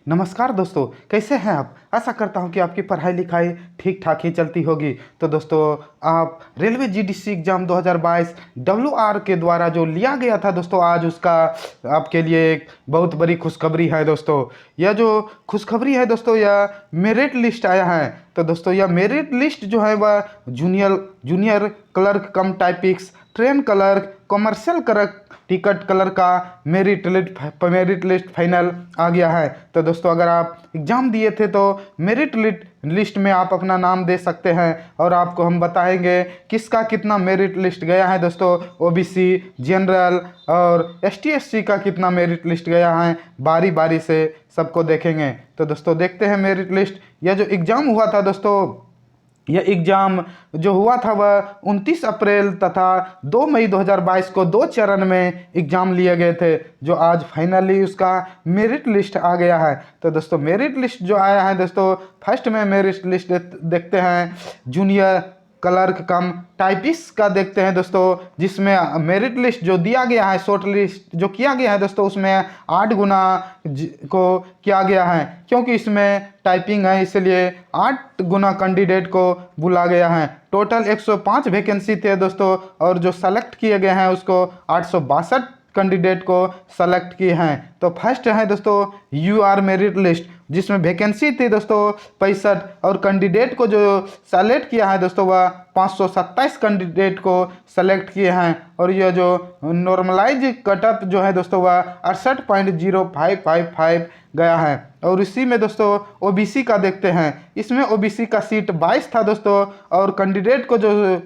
नमस्कार दोस्तों, कैसे हैं आप। आशा करता हूं कि आपकी पढ़ाई लिखाई ठीक ठाक ही चलती होगी। तो दोस्तों, आप रेलवे जीडीसी एग्ज़ाम 2022 WR के द्वारा जो लिया गया था दोस्तों, आज उसका आपके लिए एक बहुत बड़ी खुशखबरी है दोस्तों। यह जो खुशखबरी है दोस्तों, यह मेरिट लिस्ट आया है। तो दोस्तों, यह मेरिट लिस्ट जो है वह junior clerk cum typist, train clerk, commercial clerk, ticket clerk का मेरिट लिस्ट फाइनल आ गया है। तो दोस्तों, अगर आप एग्ज़ाम दिए थे तो मेरिट लिस्ट में आप अपना नाम दे सकते हैं और आपको हम बताएंगे किसका कितना मेरिट लिस्ट गया है दोस्तों। ओबीसी, जनरल और एसटी एससी का कितना मेरिट लिस्ट गया है, बारी बारी से सबको देखेंगे। तो दोस्तों, देखते हैं मेरिट लिस्ट। यह जो एग्ज़ाम हुआ था दोस्तों, यह एग्ज़ाम जो हुआ था वह 29 अप्रैल तथा 2 मई 2022 को 2 चरण में एग्ज़ाम लिए गए थे, जो आज फाइनली उसका मेरिट लिस्ट आ गया है। तो दोस्तों, मेरिट लिस्ट जो आया है दोस्तों, फर्स्ट में मेरिट लिस्ट देखते हैं जूनियर क्लर्क कम टाइपिस्ट का देखते हैं दोस्तों, जिसमें मेरिट लिस्ट जो दिया गया है, शॉर्ट लिस्ट जो किया गया है दोस्तों, उसमें 8 गुना को किया गया है। क्योंकि इसमें टाइपिंग है इसलिए 8 गुना कैंडिडेट को बुला गया है। टोटल 105 वैकेंसी थे दोस्तों, और जो सेलेक्ट किए गए हैं उसको 862 कैंडिडेट को सेलेक्ट किए हैं। तो फर्स्ट है दोस्तों यूआर मेरिट लिस्ट, जिसमें वैकेंसी थी दोस्तों 65, और कैंडिडेट को जो सेलेक्ट किया है दोस्तों वह 527 कैंडिडेट को सेलेक्ट किए हैं। और यह जो नॉर्मलाइज कटअप जो है दोस्तों वह 68.0555 गया है। और इसी में दोस्तों ओबीसी का देखते हैं, इसमें ओबीसी का सीट 22 था दोस्तों, और कैंडिडेट को जो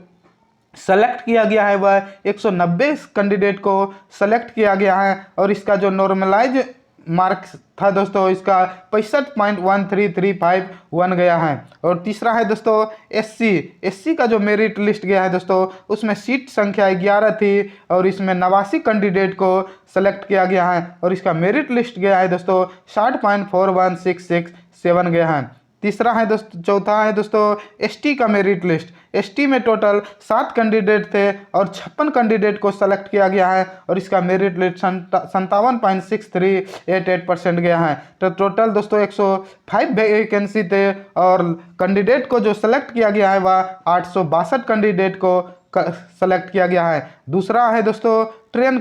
सेलेक्ट किया गया है वह 190 कैंडिडेट को सेलेक्ट किया गया है। और इसका जो नॉर्मलाइज मार्क्स था दोस्तों, इसका 65.1335 गया है। और तीसरा है दोस्तों एससी का जो मेरिट लिस्ट गया है दोस्तों, उसमें सीट संख्या 11 थी, और इसमें 89 कैंडिडेट को सेलेक्ट किया गया है। और इसका मेरिट लिस्ट गया है दोस्तों 60.41667 गया है। तीसरा है दोस्तों, चौथा है दोस्तों एसटी का मेरिट लिस्ट। एसटी में टोटल 7 कैंडिडेट थे और 56 कैंडिडेट को सेलेक्ट किया गया है, और इसका मेरिट लिस्ट 57.6388% गया है। तो टोटल दोस्तों 105 वैकेंसी थे, और कैंडिडेट को जो सेलेक्ट किया गया है वह 862 कैंडिडेट को सेलेक्ट किया गया है। दूसरा है दोस्तों ट्रेन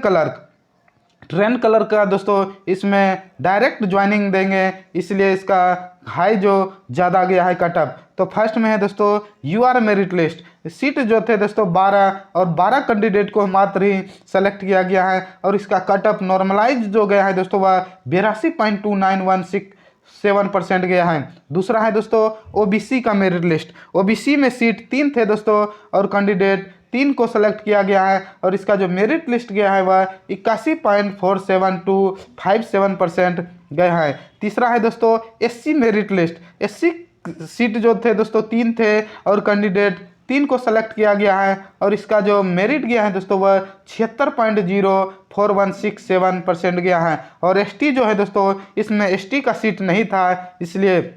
क्लर्क का दोस्तों, इसमें डायरेक्ट ज्वाइनिंग देंगे, इसलिए इसका हाई जो ज़्यादा गया है कटअप। तो फर्स्ट में है दोस्तों यूआर मेरिट लिस्ट। सीट जो थे दोस्तों 12, और 12 कैंडिडेट को मात्र ही सेलेक्ट किया गया है, और इसका कटअप नॉर्मलाइज जो गया है दोस्तों वह 82.2916 गया है। दूसरा है दोस्तों ओबीसी का मेरिट लिस्ट। ओबीसी में सीट 3 थे दोस्तों, और कैंडिडेट 3 को सेलेक्ट किया गया है, और इसका जो मेरिट लिस्ट गया है वह 81.47257% गया है। तीसरा है दोस्तों SC merit list. SC seat जो थे दोस्तों 3 थे, और कैंडिडेट 3 को सेलेक्ट किया गया है, और इसका जो मेरिट गया है दोस्तों वह 76.04167% गया है। और एसटी जो है दोस्तों, इसमें एसटी का सीट नहीं था, इसलिए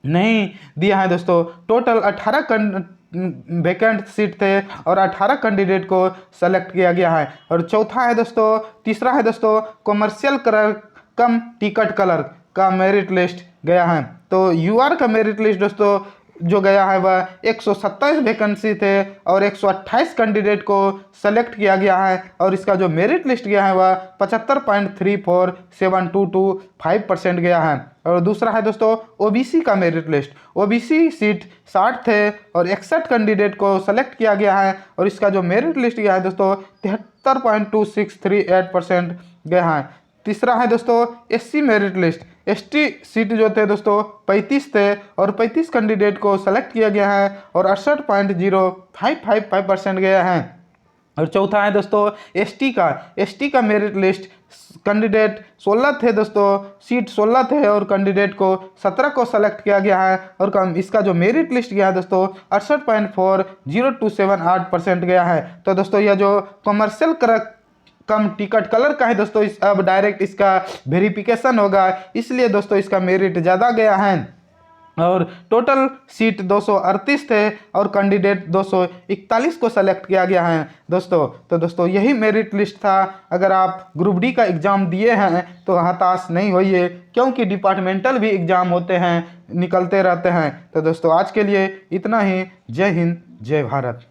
नहीं दिया है दोस्तों। टोटल 18 वैकेंट सीट थे, और 18 कैंडिडेट को सेलेक्ट किया गया है। और चौथा है दोस्तों, तीसरा है दोस्तों कमर्शियल क्लर्क कम टिकट क्लर्क का मेरिट लिस्ट गया है। तो यूआर का मेरिट लिस्ट दोस्तों जो गया है वह 127 वैकेंसी थे, और 128 कैंडिडेट को सेलेक्ट किया गया है, और इसका जो मेरिट लिस्ट गया है वह 75.34722% गया है। और दूसरा है दोस्तों ओबीसी का मेरिट लिस्ट। ओबीसी सीट 60 थे, और 61 कैंडिडेट को सेलेक्ट किया गया है, और इसका जो मेरिट लिस्ट गया है दोस्तों 73.2638% गया है। तीसरा है दोस्तों SC merit list. ST seat जो थे दोस्तों 35 थे, और 35 कैंडिडेट को सेलेक्ट किया गया है, और 68.0555% गया है। और चौथा है दोस्तों एसटी का मेरिट लिस्ट। कैंडिडेट 16 थे दोस्तों, सीट 16 थे, और कैंडिडेट को 17 को सेलेक्ट किया गया है, और इसका जो मेरिट लिस्ट गया है दोस्तों 68.40278% गया है। तो दोस्तों यह जो कमर्शियल कम टिकट कलर का है दोस्तों, अब डायरेक्ट इसका वेरिफिकेशन होगा, इसलिए दोस्तों इसका मेरिट ज़्यादा गया है। और टोटल सीट 238 थे और कैंडिडेट 241 को सेलेक्ट किया गया है दोस्तों। तो दोस्तों यही मेरिट लिस्ट था। अगर आप ग्रुप डी का एग्ज़ाम दिए हैं तो हताश नहीं होइए, क्योंकि डिपार्टमेंटल भी एग्ज़ाम होते हैं, निकलते रहते हैं। तो दोस्तों आज के लिए इतना ही। जय हिंद, जय भारत।